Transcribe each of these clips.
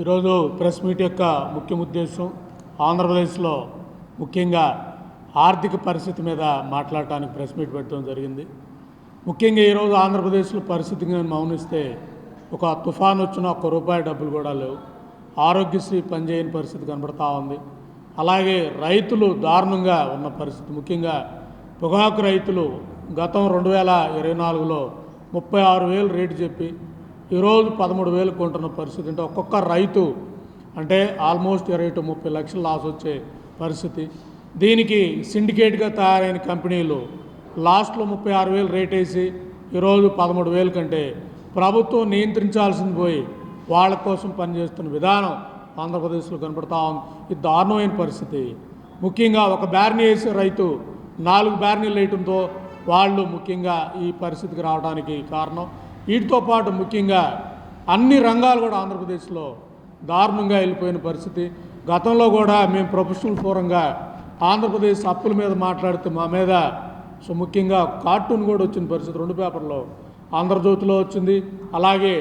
ఈరోజు press meet యొక్క ముఖ్య ఉద్దేశం ఆంధ్రప్రదేశ్లో ముఖ్యంగా ఆర్థిక పరిస్థితి మీద మాట్లాడటానికి ప్రెస్ మీట్ పెట్టడం జరిగింది. ముఖ్యంగా ఈరోజు ఆంధ్రప్రదేశ్లో పరిస్థితిని నేను మౌనిస్తే ఒక తుఫాన్ వచ్చిన ₹1 డబ్బులు కూడా లేవు. ఆరోగ్యశ్రీ పనిచేయని పరిస్థితి కనబడతా ఉంది. అలాగే రైతులు దారుణంగా ఉన్న పరిస్థితి, ముఖ్యంగా పొగాకు రైతులు గతం 2024లో 36,000 రేటు చెప్పి ఈరోజు 13,000 కొంటున్న పరిస్థితి. అంటే ఒక్కొక్క రైతు అంటే ఆల్మోస్ట్ 20 to 30 లక్షలు లాస్ వచ్చే పరిస్థితి. దీనికి సిండికేట్గా తయారైన కంపెనీలు లాస్ట్లో 36,000 రేట్ వేసి ఈరోజు 13,000 కంటే ప్రభుత్వం నియంత్రించాల్సింది పోయి వాళ్ళ కోసం పనిచేస్తున్న విధానం ఆంధ్రప్రదేశ్లో కనపడతా ఉంది. ఇది దారుణమైన పరిస్థితి. ముఖ్యంగా ఒక బ్యార్నీ వేసే రైతు 4 బ్యార్నీలు వేయటంతో వాళ్ళు ముఖ్యంగా ఈ పరిస్థితికి రావడానికి కారణం. వీటితో పాటు ముఖ్యంగా అన్ని రంగాలు కూడా ఆంధ్రప్రదేశ్లో దారుణంగా వెళ్ళిపోయిన పరిస్థితి. గతంలో కూడా మేము ప్రొఫెషనల్ ఫోరంగా ఆంధ్రప్రదేశ్ అప్పుల మీద మాట్లాడితే మా మీద ముఖ్యంగా కార్టూన్ కూడా వచ్చిన పరిస్థితి. 2 పేపర్లో, ఆంధ్రజ్యోతిలో వచ్చింది, అలాగే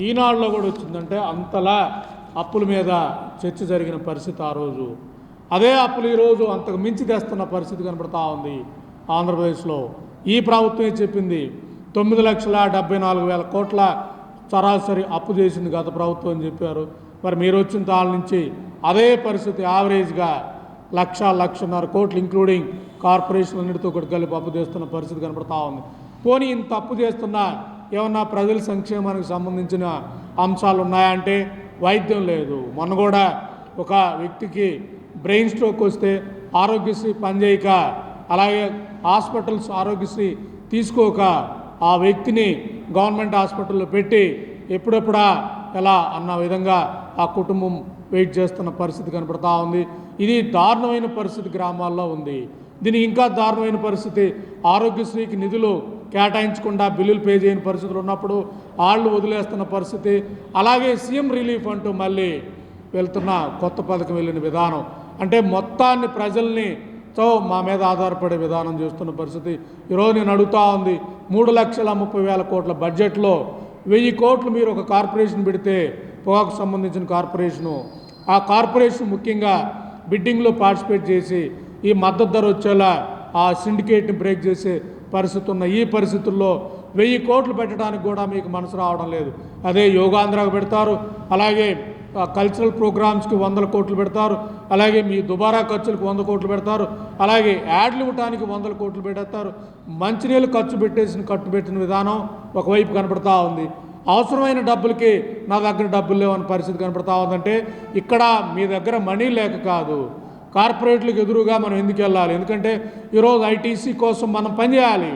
ఈనాడులో కూడా వచ్చిందంటే అంతలా అప్పుల మీద చర్చ జరిగిన పరిస్థితి ఆ రోజు. అదే అప్పులు ఈరోజు అంతకు మించి తెస్తున్న పరిస్థితి కనబడతా ఉంది ఆంధ్రప్రదేశ్లో. ఈ ప్రభుత్వమే చెప్పింది 9,74,000 కోట్ల సరాసరి అప్పు చేసింది గత ప్రభుత్వం అని చెప్పారు. మరి మీరు వచ్చిన తాళ్ళ నుంచి అదే పరిస్థితి యావరేజ్గా 1,00,00,000 కోట్లు ఇంక్లూడింగ్ కార్పొరేషన్లన్నిటితో కూడా కలిపి అప్పు చేస్తున్న పరిస్థితి కనపడతా ఉంది. పోనీ ఇంత అప్పు చేస్తున్నా ఏమన్నా ప్రజల సంక్షేమానికి సంబంధించిన అంశాలు ఉన్నాయంటే వైద్యం లేదు. మొన్న కూడా ఒక వ్యక్తికి బ్రెయిన్ స్ట్రోక్ వస్తే ఆరోగ్యశ్రీ పనిచేయక, అలాగే హాస్పిటల్స్ ఆరోగ్యశ్రీ తీసుకోక ఆ వ్యక్తిని గవర్నమెంట్ హాస్పిటల్లో పెట్టి ఎప్పుడెప్పుడా ఎలా అన్న విధంగా ఆ కుటుంబం వెయిట్ చేస్తున్న పరిస్థితి కనపడతా ఉంది. ఇది దారుణమైన పరిస్థితి గ్రామాల్లో ఉంది. దీనికి ఇంకా దారుణమైన పరిస్థితి, ఆరోగ్యశ్రీకి నిధులు కేటాయించకుండా బిల్లులు పే చేయని పరిస్థితులు ఉన్నప్పుడు వాళ్ళు వదిలేస్తున్న పరిస్థితి. అలాగే సీఎం రిలీఫ్ అంటూ మళ్ళీ వెళ్తున్న కొత్త పథకం వెళ్ళిన విధానం అంటే మొత్తాన్ని ప్రజల్ని మా మీద ఆధారపడే విధానం చేస్తున్న పరిస్థితి. ఈరోజు నేను అడుగుతా ఉంది, 3,30,000 కోట్ల బడ్జెట్లో 1,000 కోట్లు మీరు ఒక కార్పొరేషన్ పెడితే, పొగాకు సంబంధించిన కార్పొరేషను, ఆ కార్పొరేషన్ ముఖ్యంగా బిడ్డింగ్లో పార్టిసిపేట్ చేసి ఈ మద్దతు ధర వచ్చేలా ఆ సిండికేట్ని బ్రేక్ చేసే పరిస్థితి ఉన్న ఈ పరిస్థితుల్లో 1,000 కోట్లు పెట్టడానికి కూడా మీకు మనసు రావడం లేదు. అదే యోగాంధ్రకు పెడతారు, అలాగే కల్చరల్ ప్రోగ్రామ్స్కి 100 కోట్లు పెడతారు, అలాగే మీ దుబారా ఖర్చులకు 100 కోట్లు పెడతారు, అలాగే యాడ్లు ఇవ్వటానికి 100 కోట్లు పెడతారు. మంచినీళ్ళు ఖర్చు కట్టుబెట్టిన విధానం ఒకవైపు కనపడతా ఉంది. అవసరమైన డబ్బులకి నా దగ్గర డబ్బులు లేవని పరిస్థితి కనపడతా ఉందంటే ఇక్కడ మీ దగ్గర మనీ లేక కాదు, కార్పొరేట్లకు ఎదురుగా మనం ఎందుకు వెళ్ళాలి? ఎందుకంటే ఈరోజు ఐటీసీ కోసం మనం పనిచేయాలి.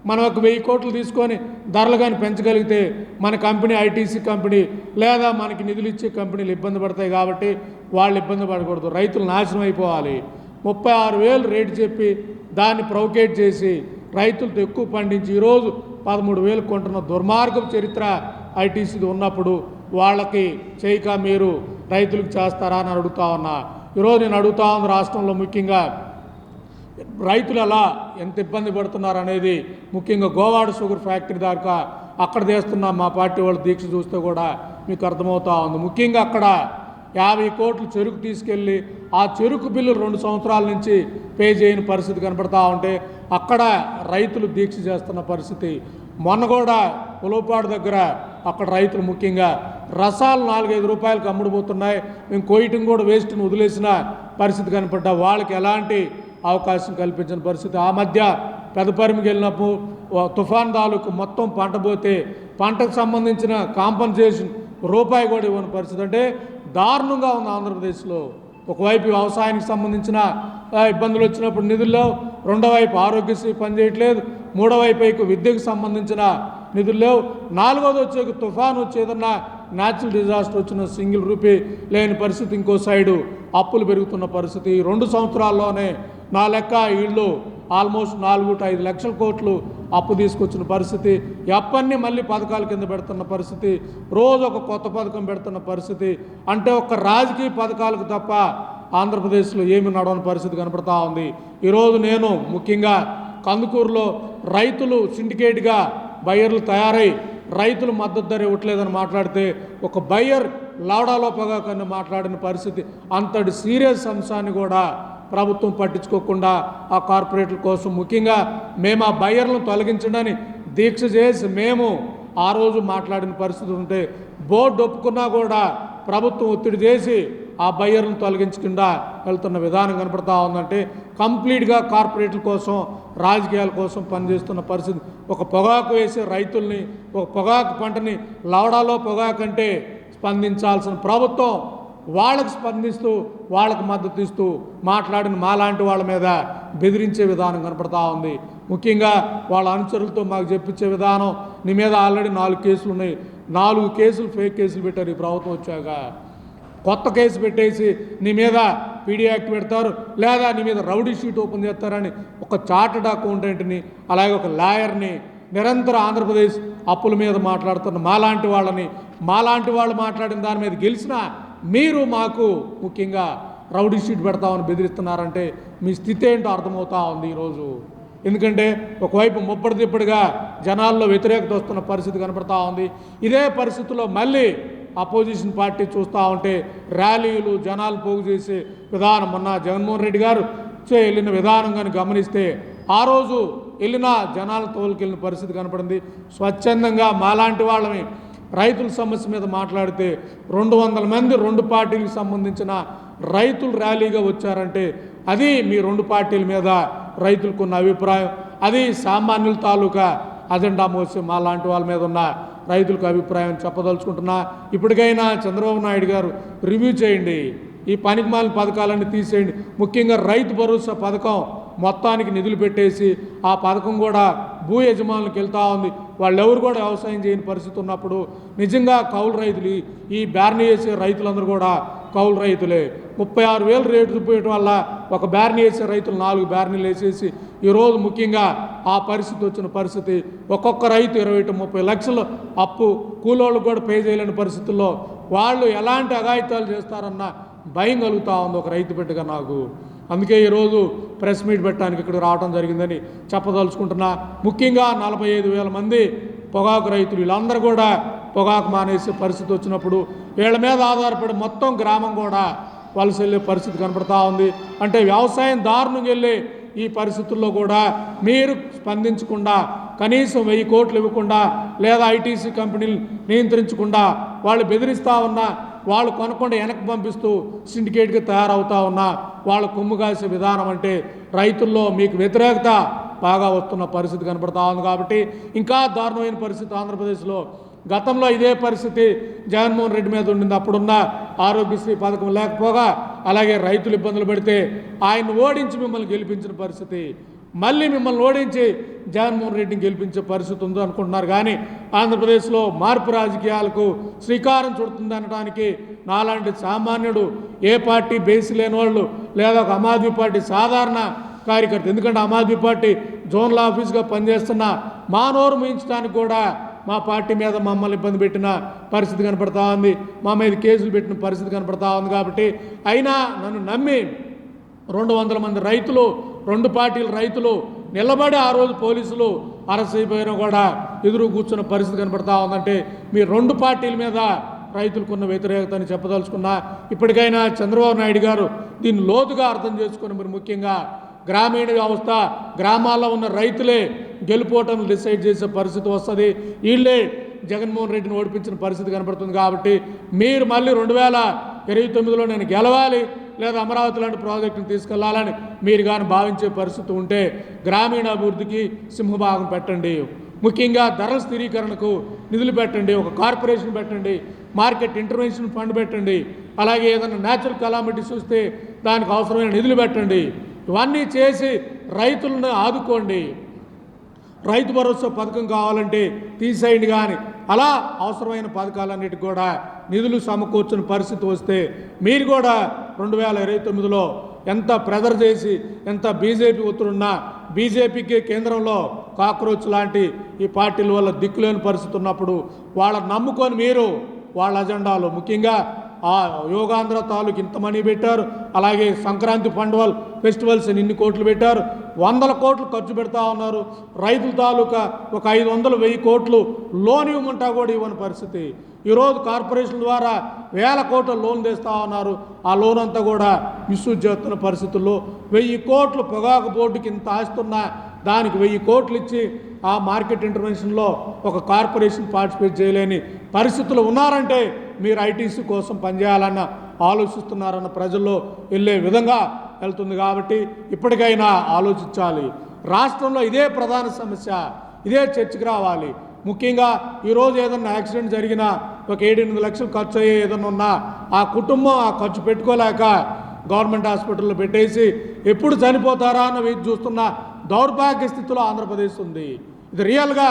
మనం ఒక 1,000 కోట్లు తీసుకొని ధరలు కానీ పెంచగలిగితే మన కంపెనీ, ఐటీసీ కంపెనీ లేదా మనకి నిధులు ఇచ్చే కంపెనీలు ఇబ్బంది పడతాయి. కాబట్టి వాళ్ళు ఇబ్బంది పడకూడదు, రైతులు నాశనం అయిపోవాలి. 36,000 రేటు చెప్పి దాన్ని ప్రొవోకేట్ చేసి రైతులతో ఎక్కువ పండించి ఈరోజు 13,000 కొంటున్న దుర్మార్గం చరిత్ర ఐటీసీది ఉన్నప్పుడు వాళ్ళకి చేయక మీరు రైతులకు చేస్తారా అని అడుగుతా ఉన్నా. ఈరోజు నేను అడుగుతా ఉంది, రాష్ట్రంలో ముఖ్యంగా రైతులు ఎలా ఎంత ఇబ్బంది పడుతున్నారు అనేది, ముఖ్యంగా గోవాడ షుగర్ ఫ్యాక్టరీ దాకా అక్కడ చేస్తున్న మా పార్టీ వాళ్ళ దీక్ష చూస్తే కూడా మీకు అర్థమవుతా ఉంది. ముఖ్యంగా అక్కడ 50 కోట్లు చెరుకు తీసుకెళ్ళి ఆ చెరుకు బిల్లు 2 సంవత్సరాల నుంచి పే చేయని పరిస్థితి కనపడతా ఉంటే అక్కడ రైతులు దీక్ష చేస్తున్న పరిస్థితి. మొన్న కూడా ఉలవపాడు దగ్గర అక్కడ రైతులు ముఖ్యంగా రసాలు 4-5 రూపాయలకు అమ్ముడుపోతున్నాయి, మేము కోయటం కూడా వేస్ట్ని వదిలేసిన పరిస్థితి కనపడ్డా వాళ్ళకి ఎలాంటి అవకాశం కల్పించిన పరిస్థితి. ఆ మధ్య పెదపరిమికి వెళ్ళినప్పుడు తుఫాన్ తాలూకు మొత్తం పంట పోతే పంటకు సంబంధించిన కాంపన్సేషన్ రూపాయి కూడా ఇవ్వని పరిస్థితి. అంటే దారుణంగా ఉంది ఆంధ్రప్రదేశ్లో. ఒకవైపు వ్యవసాయానికి సంబంధించిన ఇబ్బందులు వచ్చినప్పుడు నిధుల్లో, రెండో వైపు ఆరోగ్యశ్రీ పనిచేయట్లేదు, మూడో వైపు విద్యకు సంబంధించిన నిధులు లేవు, నాలుగోది వచ్చే తుఫాన్ వచ్చి ఏదన్నా న్యాచురల్ డిజాస్టర్ వచ్చిన సింగిల్ రూపీ లేని పరిస్థితి. ఇంకో సైడు అప్పులు పెరుగుతున్న పరిస్థితి. 2 సంవత్సరాల్లోనే నా లెక్క వీళ్ళు ఆల్మోస్ట్ 4 to 5 లక్షల కోట్లు అప్పు తీసుకొచ్చిన పరిస్థితి. ఎప్పన్నీ మళ్ళీ పథకాల కింద పెడుతున్న పరిస్థితి, రోజు ఒక కొత్త పథకం పెడుతున్న పరిస్థితి. అంటే ఒక రాజకీయ పథకాలకు తప్ప ఆంధ్రప్రదేశ్లో ఏమి నడవని పరిస్థితి కనపడతా ఉంది. ఈరోజు నేను ముఖ్యంగా కందుకూరులో రైతులు సిండికేట్గా బయ్యర్లు తయారై రైతులు మద్దతు ధర ఇవ్వట్లేదని మాట్లాడితే ఒక బయ్యర్ లావడాలో పొగాకని మాట్లాడిన పరిస్థితి. అంతటి సీరియస్ అంశాన్ని కూడా ప్రభుత్వం పట్టించుకోకుండా ఆ కార్పొరేట్ల కోసం ముఖ్యంగా మేము ఆ బయ్యర్లను తొలగించడానికి దీక్ష చేసి మేము ఆ రోజు మాట్లాడిన పరిస్థితి ఉంటే బోర్డు ఒప్పుకున్నా కూడా ప్రభుత్వం ఒత్తిడి చేసి ఆ బయ్యర్లను తొలగించకుండా వెళ్తున్న విధానం కనపడతా ఉందంటే కంప్లీట్గా కార్పొరేట్ల కోసం రాజకీయాల కోసం పనిచేస్తున్న పరిస్థితి. ఒక పొగాకు వేసే రైతుల్ని, ఒక పొగాకు పంటని లవడాలో పొగాకంటే స్పందించాల్సిన ప్రభుత్వం వాళ్ళకు స్పందిస్తూ వాళ్ళకు మద్దతు ఇస్తూ మాట్లాడిన మాలాంటి వాళ్ళ మీద బెదిరించే విధానం కనపడతా ఉంది. ముఖ్యంగా వాళ్ళ అనుచరులతో మాకు చెప్పించే విధానం, నీ మీద ఆల్రెడీ 4 కేసులు ఉన్నాయి, 4 కేసులు ఫేక్ కేసులు పెట్టారు ఈ ప్రభుత్వం వచ్చాక. కొత్త కేసు పెట్టేసి నీ మీద పీడీ యాక్ట్ పెడతారు, లేదా నీ మీద రౌడీ షీట్ ఓపెన్ చేస్తారని ఒక చార్టర్డ్ అకౌంటెంట్ని అలాగే ఒక లాయర్ని నిరంతరం ఆంధ్రప్రదేశ్ అప్పుల మీద మాట్లాడుతున్న మాలాంటి వాళ్ళు మాట్లాడిన దాని మీద గెలిచినా మీరు మాకు ముఖ్యంగా రౌడీ షీట్ పెడతామని బెదిరిస్తున్నారంటే మీ స్థితి ఏంటో అర్థమవుతా ఉంది ఈరోజు. ఎందుకంటే ఒకవైపు ముప్పటి తిప్పటిగా జనాల్లో వ్యతిరేకత వస్తున్న పరిస్థితి కనపడతా ఉంది. ఇదే పరిస్థితుల్లో మళ్ళీ అపోజిషన్ పార్టీ చూస్తూ ఉంటే ర్యాలీలు జనాలు పోగు చేసే విధానం, మొన్న జగన్మోహన్ రెడ్డి గారు వెళ్ళిన విధానం కానీ గమనిస్తే ఆ రోజు వెళ్ళిన జనాల తోలుకెళ్ళిన పరిస్థితి కనపడింది. స్వచ్ఛందంగా మాలాంటి వాళ్ళని రైతుల సమస్య మీద మాట్లాడితే 200 మంది 2 పార్టీలకు సంబంధించిన రైతులు ర్యాలీగా వచ్చారంటే అది మీ 2 పార్టీల మీద రైతులకున్న అభిప్రాయం. అది సామాన్యుల తాలూకా అజెండా మోసి మాలాంటి వాళ్ళ మీద ఉన్న రైతులకు అభిప్రాయం చెప్పదలుచుకుంటున్నా. ఇప్పటికైనా చంద్రబాబు నాయుడు గారు రివ్యూ చేయండి, ఈ పనికిమాలిన పథకాలన్నీ తీసేయండి. ముఖ్యంగా రైతు భరోసా పథకం మొత్తానికి నిధులు పెట్టేసి ఆ పథకం కూడా భూ యజమానులకు వెళ్తూ ఉంది. వాళ్ళెవరు కూడా వ్యవసాయం చేయని పరిస్థితి ఉన్నప్పుడు నిజంగా కౌలు రైతులు, ఈ బ్యార్నీ వేసే రైతులందరూ కూడా కౌలు రైతులే. 36,000 రేటు చూపించడం వల్ల ఒక బ్యార్నీ వేసే రైతులు 4 బ్యార్నీలు వేసేసి ఈరోజు ముఖ్యంగా ఆ పరిస్థితి వచ్చిన పరిస్థితి. ఒక్కొక్క రైతు 20-30 లక్షలు అప్పు, కూలోళ్ళు కూడా పే చేయలేని పరిస్థితుల్లో వాళ్ళు ఎలాంటి అఘాయితాలు చేస్తారన్న భయం కలుగుతూ ఉంది ఒక రైతు బిడ్డగా నాకు. అందుకే ఈరోజు ప్రెస్ మీట్ పెట్టడానికి ఇక్కడికి రావడం జరిగిందని చెప్పదలుచుకుంటున్నా. ముఖ్యంగా 45,000 మంది పొగాకు రైతులు వీళ్ళందరూ కూడా పొగాకు మానేసే పరిస్థితి వచ్చినప్పుడు వీళ్ళ మీద ఆధారపడి మొత్తం గ్రామం కూడా వలస వెళ్ళే పరిస్థితి కనపడతా ఉంది. అంటే వ్యవసాయం దారుణంగా వెళ్ళే ఈ పరిస్థితుల్లో కూడా మీరు స్పందించకుండా కనీసం 1000 కోట్లు ఇవ్వకుండా లేదా ఐటీసీ కంపెనీలు నియంత్రించకుండా వాళ్ళు బెదిరిస్తూ ఉన్నా, వాళ్ళు కొనకుండా వెనక్కి పంపిస్తూ సిండికేట్గా తయారవుతా ఉన్నా వాళ్ళు కొమ్ము కాసే విధానం అంటే రైతుల్లో మీకు వ్యతిరేకత బాగా వస్తున్న పరిస్థితి కనపడతా ఉంది. కాబట్టి ఇంకా దారుణమైన పరిస్థితి ఆంధ్రప్రదేశ్లో. గతంలో ఇదే పరిస్థితి జగన్మోహన్ రెడ్డి మీద ఉండింది. అప్పుడున్న ఆరోగ్యశ్రీ పథకం లేకపోగా అలాగే రైతులు ఇబ్బందులు పెడితే ఆయన ఓడించి మిమ్మల్ని గెలిపించిన పరిస్థితి. మళ్ళీ మిమ్మల్ని ఓడించి జగన్మోహన్ రెడ్డిని గెలిపించే పరిస్థితి ఉందో అనుకుంటున్నారు. కానీ ఆంధ్రప్రదేశ్లో మార్పు రాజకీయాలకు శ్రీకారం చుడుతుంది అనడానికి నాలాంటి సామాన్యుడు, ఏ పార్టీ బేసి లేని వాళ్ళు లేదా ఒక ఆమ్ ఆద్మీ పార్టీ సాధారణ కార్యకర్త, ఎందుకంటే ఆమ్ ఆద్మీ పార్టీ జోనల్ ఆఫీస్గా పనిచేస్తున్న మా నోరు ముయించడానికి కూడా మా పార్టీ మీద మమ్మల్ని ఇబ్బంది పెట్టిన పరిస్థితి కనపడతా ఉంది, మా మీద కేసులు పెట్టిన పరిస్థితి కనపడతా ఉంది. కాబట్టి అయినా నన్ను నమ్మి 200 మంది రైతులు, 2 పార్టీల రైతులు నిలబడి ఆ రోజు పోలీసులు అరెస్ట్ అయిపోయినా కూడా ఎదురు కూర్చున్న పరిస్థితి కనపడతా ఉందంటే మీ 2 పార్టీల మీద రైతులకున్న వ్యతిరేకత అని చెప్పదలుచుకున్నా. ఇప్పటికైనా చంద్రబాబు నాయుడు గారు దీన్ని లోతుగా అర్థం చేసుకుని మీరు ముఖ్యంగా గ్రామీణ వ్యవస్థ, గ్రామాల్లో ఉన్న రైతులే గెలుపోవటం డిసైడ్ చేసే పరిస్థితి వస్తుంది. వీళ్ళే జగన్మోహన్ రెడ్డిని ఓడిపించిన పరిస్థితి కనపడుతుంది. కాబట్టి మీరు మళ్ళీ 2029లో నేను గెలవాలి లేదా అమరావతి లాంటి ప్రాజెక్టును తీసుకెళ్లాలని మీరు కానీ భావించే పరిస్థితి ఉంటే గ్రామీణ అభివృద్ధికి సింహభాగం పెట్టండి. ముఖ్యంగా ధరల స్థిరీకరణకు నిధులు పెట్టండి, ఒక కార్పొరేషన్ పెట్టండి, మార్కెట్ ఇంటర్వెన్షన్ ఫండ్ పెట్టండి, అలాగే ఏదైనా న్యాచురల్ కలామిటీస్ వస్తే దానికి అవసరమైన నిధులు పెట్టండి. ఇవన్నీ చేసి రైతులను ఆదుకోండి. రైతు భరోసా పథకం కావాలంటే తీసేయండి. కానీ అలా అవసరమైన పథకాలన్నిటికి కూడా నిధులు సమకూర్చిన పరిస్థితి వస్తే మీరు కూడా 2029లో ఎంత ప్రెజర్ చేసి ఎంత బీజేపీ ఒత్తుడున్నా బీజేపీకి కేంద్రంలో కాక్రోచ్ లాంటి ఈ పార్టీల వల్ల దిక్కులేని పరిస్థితి ఉన్నప్పుడు వాళ్ళని నమ్ముకొని మీరు వాళ్ళ అజెండాలో ముఖ్యంగా ఆ యోగాంధ్ర తాలూకు ఇంత మనీ పెట్టారు, అలాగే సంక్రాంతి ఫెస్టివల్స్ ఇన్ని కోట్లు పెట్టారు, వందల కోట్లు ఖర్చు పెడతా ఉన్నారు. రైతుల తాలూకా ఒక 500-1000 కోట్లు లోన్ ఇవ్వమంటా కూడా ఇవ్వని పరిస్థితి. ఈరోజు కార్పొరేషన్ ద్వారా 1000 కోట్ల లోన్ తెస్తూ ఉన్నారు. ఆ లోన్ అంతా కూడా మిస్యూజ్ చేస్తున్న పరిస్థితుల్లో 1000 కోట్లు పొగాకు బోర్డుకి ఇంత ఆస్తున్నా దానికి 1000 కోట్లు ఇచ్చి ఆ మార్కెట్ ఇంటర్వెన్షన్లో ఒక కార్పొరేషన్ పార్టిసిపేట్ చేయలేని పరిస్థితులు ఉన్నారంటే మీరు ఐటీసీ కోసం పనిచేయాలన్న ఆలోచిస్తున్నారన్న ప్రజల్లో వెళ్ళే విధంగా వెళ్తుంది. కాబట్టి ఇప్పటికైనా ఆలోచించాలి. రాష్ట్రంలో ఇదే ప్రధాన సమస్య, ఇదే చర్చకు రావాలి. ముఖ్యంగా ఈరోజు ఏదన్నా యాక్సిడెంట్ జరిగినా ఒక 7-8 లక్షలు ఖర్చు అయ్యే ఏదన్నా ఉన్నా ఆ కుటుంబం ఆ ఖర్చు పెట్టుకోలేక గవర్నమెంట్ హాస్పిటల్లో పెట్టేసి ఎప్పుడు చనిపోతారా అన్న వేచి చూస్తున్న దౌర్భాగ్య స్థితిలో ఆంధ్రప్రదేశ్ ఉంది. ఇది రియల్గా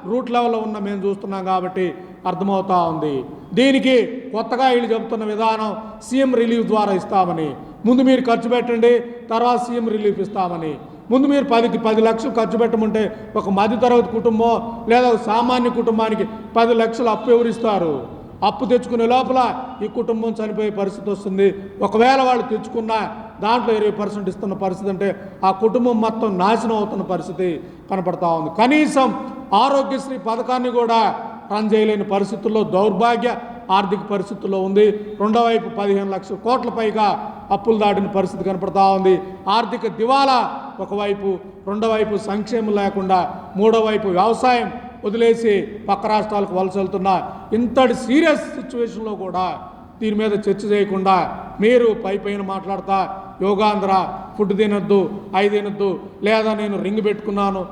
రూట్ లెవెల్లో ఉన్న మేము చూస్తున్నాం కాబట్టి అర్థమవుతూ ఉంది. దీనికి కొత్తగా వీళ్ళు చెబుతున్న విధానం సీఎం రిలీఫ్ ద్వారా ఇస్తామని. ముందు మీరు ఖర్చు పెట్టండి, తర్వాత సీఎం రిలీఫ్ ఇస్తామని. ముందు మీరు 10 లక్షలు ఖర్చు పెట్టమంటే ఒక మధ్యతరగతి కుటుంబం లేదా ఒక సామాన్య కుటుంబానికి 10 లక్షలు అప్పు ఎవరిస్తారు? అప్పు తెచ్చుకునే లోపల ఈ కుటుంబం చనిపోయే పరిస్థితి వస్తుంది. ఒకవేళ వాళ్ళు తెచ్చుకున్న దాంట్లో 20% ఇస్తున్న పరిస్థితి అంటే ఆ కుటుంబం మొత్తం నాశనం అవుతున్న పరిస్థితి కనపడతా ఉంది. కనీసం ఆరోగ్యశ్రీ పథకాన్ని కూడా రన్ చేయలేని పరిస్థితుల్లో దౌర్భాగ్య ఆర్థిక పరిస్థితుల్లో ఉంది. రెండో వైపు 15 లక్షల కోట్ల పైగా అప్పులు దాటిన పరిస్థితి కనపడతా ఉంది. ఆర్థిక దివాలా ఒకవైపు, రెండో వైపు సంక్షేమం లేకుండా, మూడో వైపు వ్యవసాయం వదిలేసి పక్క రాష్ట్రాలకు వలస వెళ్తున్న ఇంతటి సీరియస్ సిచ్యువేషన్లో కూడా దీని మీద చర్చ చేయకుండా మీరు పైన మాట్లాడతా యోగాంధ్ర ఫుడ్ తినొద్దు, అవి తినొద్దు, లేదా నేను రింగ్ పెట్టుకున్నాను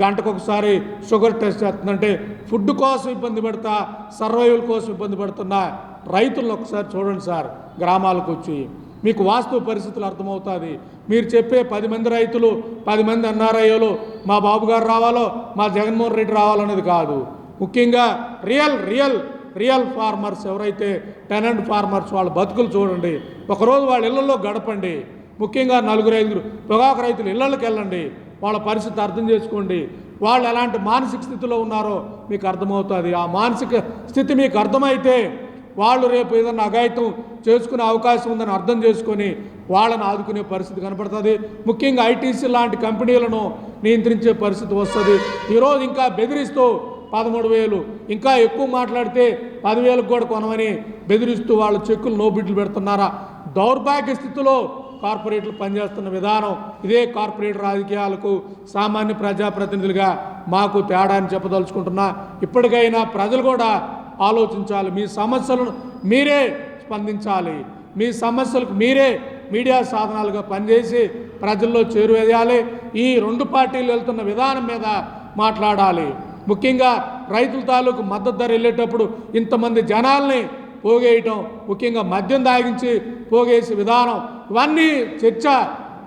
గంటకు ఒకసారి షుగర్ టెస్ట్ చేస్తుందంటే ఫుడ్ కోసం ఇబ్బంది పడతా, సర్వైవల్ కోసం ఇబ్బంది పడుతున్న రైతులను ఒకసారి చూడండి సార్. గ్రామాలకు వచ్చి మీకు వాస్తవ పరిస్థితులు అర్థమవుతుంది. మీరు చెప్పే 10 మంది రైతులు, 10 మంది ఎన్ఆర్ఐలు మా బాబు గారు రావాలో మా జగన్మోహన్ రెడ్డి రావాలనేది కాదు. ముఖ్యంగా రియల్ ఫార్మర్స్ ఎవరైతే టెనెంట్ ఫార్మర్స్ వాళ్ళ బతుకులు చూడండి. ఒకరోజు వాళ్ళ ఇళ్లలో గడపండి. ముఖ్యంగా 4-5 పొగాకు రైతులు ఇళ్లకి వెళ్ళండి. వాళ్ళ పరిస్థితి అర్థం చేసుకోండి. వాళ్ళు ఎలాంటి మానసిక స్థితిలో ఉన్నారో మీకు అర్థమవుతుంది. ఆ మానసిక స్థితి మీకు అర్థమైతే వాళ్ళు రేపు ఏదన్నా అఘాయితం చేసుకునే అవకాశం ఉందని అర్థం చేసుకొని వాళ్ళని ఆదుకునే పరిస్థితి కనపడుతుంది. ముఖ్యంగా ఐటీసీ లాంటి కంపెనీలను నియంత్రించే పరిస్థితి వస్తుంది. ఈరోజు ఇంకా బెదిరిస్తూ 13,000 ఇంకా ఎక్కువ మాట్లాడితే 10,000 కూడా కొనమని బెదిరిస్తూ వాళ్ళ చెక్కులు నోబిడ్లు పెడుతున్నారా? దౌర్భాగ్య స్థితిలో కార్పొరేట్లు పనిచేస్తున్న విధానం ఇదే. కార్పొరేట్ రాజకీయాలకు సామాన్య ప్రజాప్రతినిధులుగా మాకు తేడా అని చెప్పదలుచుకుంటున్నా. ఇప్పటికైనా ప్రజలు కూడా ఆలోచించాలి. మీ సమస్యలను మీరే స్పందించాలి. మీ సమస్యలకు మీరే మీడియా సాధనాలుగా పనిచేసి ప్రజల్లో చేరువేయాలి. ఈ 2 పార్టీలు వెళ్తున్న విధానం మీద మాట్లాడాలి. ముఖ్యంగా రైతుల తాలూకు మద్దతు ధర వెళ్ళేటప్పుడు ఇంతమంది జనాల్ని పోగేయటం, ముఖ్యంగా మద్యం తాగించి పోగేసే విధానం, ఇవన్నీ చర్చ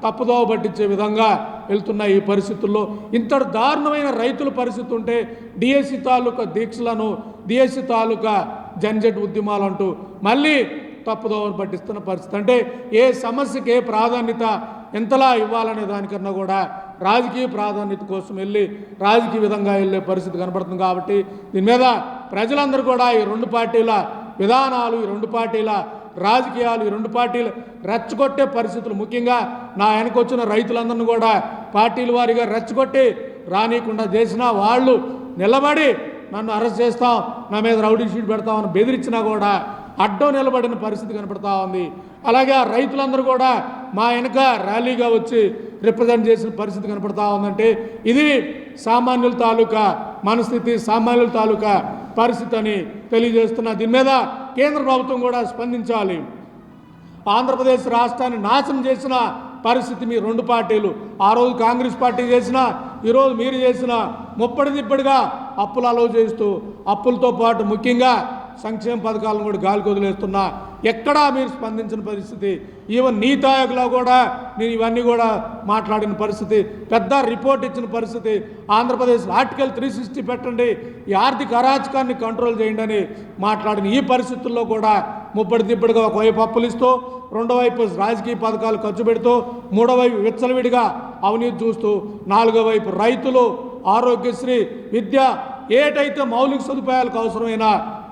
తప్పుదోవ పట్టించే విధంగా వెళ్తున్న ఈ పరిస్థితుల్లో ఇంతటి దారుణమైన రైతుల పరిస్థితి ఉంటే డిఎస్సి తాలూకా దీక్షలను, డిఎస్సి తాలూకా జన్జెట్ ఉద్యమాలంటూ మళ్ళీ తప్పుదోవను పట్టిస్తున్న పరిస్థితి. అంటే ఏ సమస్యకి ఏ ప్రాధాన్యత ఎంతలా ఇవ్వాలనే దానికన్నా కూడా రాజకీయ ప్రాధాన్యత కోసం వెళ్ళి రాజకీయ విధంగా వెళ్ళే పరిస్థితి కనబడుతుంది. కాబట్టి దీని మీద ప్రజలందరూ కూడా ఈ 2 పార్టీల విధానాలు, ఈ 2 పార్టీల రాజకీయాలు, ఈ 2 పార్టీలు రెచ్చగొట్టే పరిస్థితులు, ముఖ్యంగా నా వెనకొచ్చిన రైతులందరినీ కూడా పార్టీల వారిగా రెచ్చగొట్టి రానియకుండా చేసినా, వాళ్ళు నిలబడి నన్ను అరెస్ట్ చేస్తాం, నా మీద రౌడీ షీట్ పెడతామని బెదిరించినా కూడా అడ్డం నిలబడిన పరిస్థితి కనపడతా ఉంది. అలాగే ఆ రైతులందరూ కూడా మా వెనక ర్యాలీగా వచ్చి రిప్రజెంట్ చేసిన పరిస్థితి కనపడతా ఉందంటే ఇది సామాన్యుల తాలూకా మనస్థితి, సామాన్యుల తాలూకా పరిస్థితి అని తెలియజేస్తున్నా. దీని మీద కేంద్ర ప్రభుత్వం కూడా స్పందించాలి. ఆంధ్రప్రదేశ్ రాష్ట్రాన్ని నాశనం చేసిన పరిస్థితి మీ 2 పార్టీలు. ఆ రోజు కాంగ్రెస్ పార్టీ చేసిన, ఈరోజు మీరు చేసిన ముప్పటిదిప్పటిగా అప్పులు అలవ చేస్తూ అప్పులతో పాటు ముఖ్యంగా సంక్షేమ పథకాలను కూడా గాలికి వదిలేస్తున్నా ఎక్కడా మీరు స్పందించిన పరిస్థితి. ఈవెన్ నీతి ఆయోగ్లో కూడా నేను ఇవన్నీ కూడా మాట్లాడిన పరిస్థితి, పెద్ద రిపోర్ట్ ఇచ్చిన పరిస్థితి. ఆంధ్రప్రదేశ్ ఆర్టికల్ 360 పెట్టండి, ఈ ఆర్థిక అరాచకాన్ని కంట్రోల్ చేయండి అని మాట్లాడిన ఈ పరిస్థితుల్లో కూడా ముప్పటిదిప్పటిగా ఒకవైపు అప్పులు ఇస్తూ, రెండో వైపు రాజకీయ పథకాలు ఖర్చు పెడుతూ, మూడో వైపు విచ్చలవిడిగా అవినీతి చూస్తూ, నాలుగో వైపు రైతులు, ఆరోగ్యశ్రీ, విద్య, ఏటైతే మౌలిక సదుపాయాలకు అవసరమైన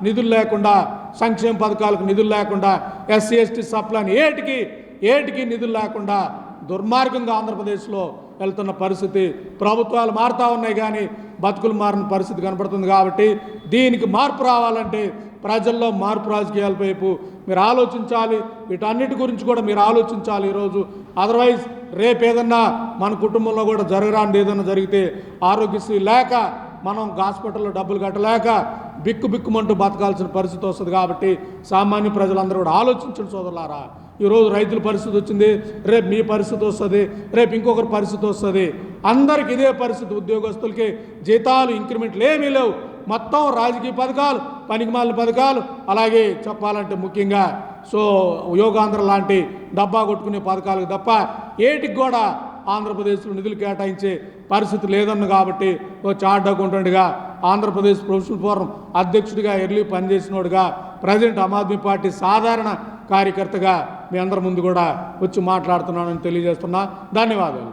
నిధులు లేకుండా, సంక్షేమ పథకాలకు నిధులు లేకుండా, ఎస్సీ ఎస్టీ సప్లాన్ ఏటికి నిధులు లేకుండా దుర్మార్గంగా ఆంధ్రప్రదేశ్లో వెళ్తున్న పరిస్థితి. ప్రభుత్వాలు మారుతూ ఉన్నాయి కానీ బతుకులు మారిన పరిస్థితి కనపడుతుంది. కాబట్టి దీనికి మార్పు రావాలంటే ప్రజల్లో మార్పు రాజకీయాల వైపు మీరు ఆలోచించాలి. వీటన్నిటి గురించి కూడా మీరు ఆలోచించాలి ఈరోజు. అదర్వైజ్ రేపు ఏదన్నా మన కుటుంబంలో కూడా జరగరాంది ఏదన్నా జరిగితే ఆరోగ్యశ్రీ లేక మనం హాస్పిటల్లో డబ్బులు కట్టలేక బిక్కుమంటూ బతకాల్సిన పరిస్థితి వస్తుంది. కాబట్టి సామాన్య ప్రజలందరూ కూడా ఆలోచించండి సోదరులారా. ఈరోజు రైతుల పరిస్థితి వచ్చింది, రేపు మీ పరిస్థితి వస్తుంది, రేపు ఇంకొకరి పరిస్థితి వస్తుంది. అందరికి ఇదే పరిస్థితి. ఉద్యోగస్తులకి జీతాలు ఇంక్రిమెంట్లు ఏమీ లేవు. మొత్తం రాజకీయ పథకాలు, పనికిమాలిన పథకాలు, అలాగే చెప్పాలంటే ముఖ్యంగా యోగాంధ్ర లాంటి డబ్బా కొట్టుకునే పథకాలకు తప్ప ఏటికి కూడా ఆంధ్రప్రదేశ్లో నిధులు కేటాయించే పరిస్థితి లేదన్న. కాబట్టి ఓ చార్ట్ అకౌంటెంట్గా, ఆంధ్రప్రదేశ్ ప్రొఫెషనల్ ఫోరం అధ్యక్షుడిగా early పనిచేసినోడుగా, present Aam Aadmi party సాధారణ కార్యకర్తగా మీ అందరి ముందు కూడా వచ్చి మాట్లాడుతున్నానని తెలియజేస్తున్నా. ధన్యవాదాలు.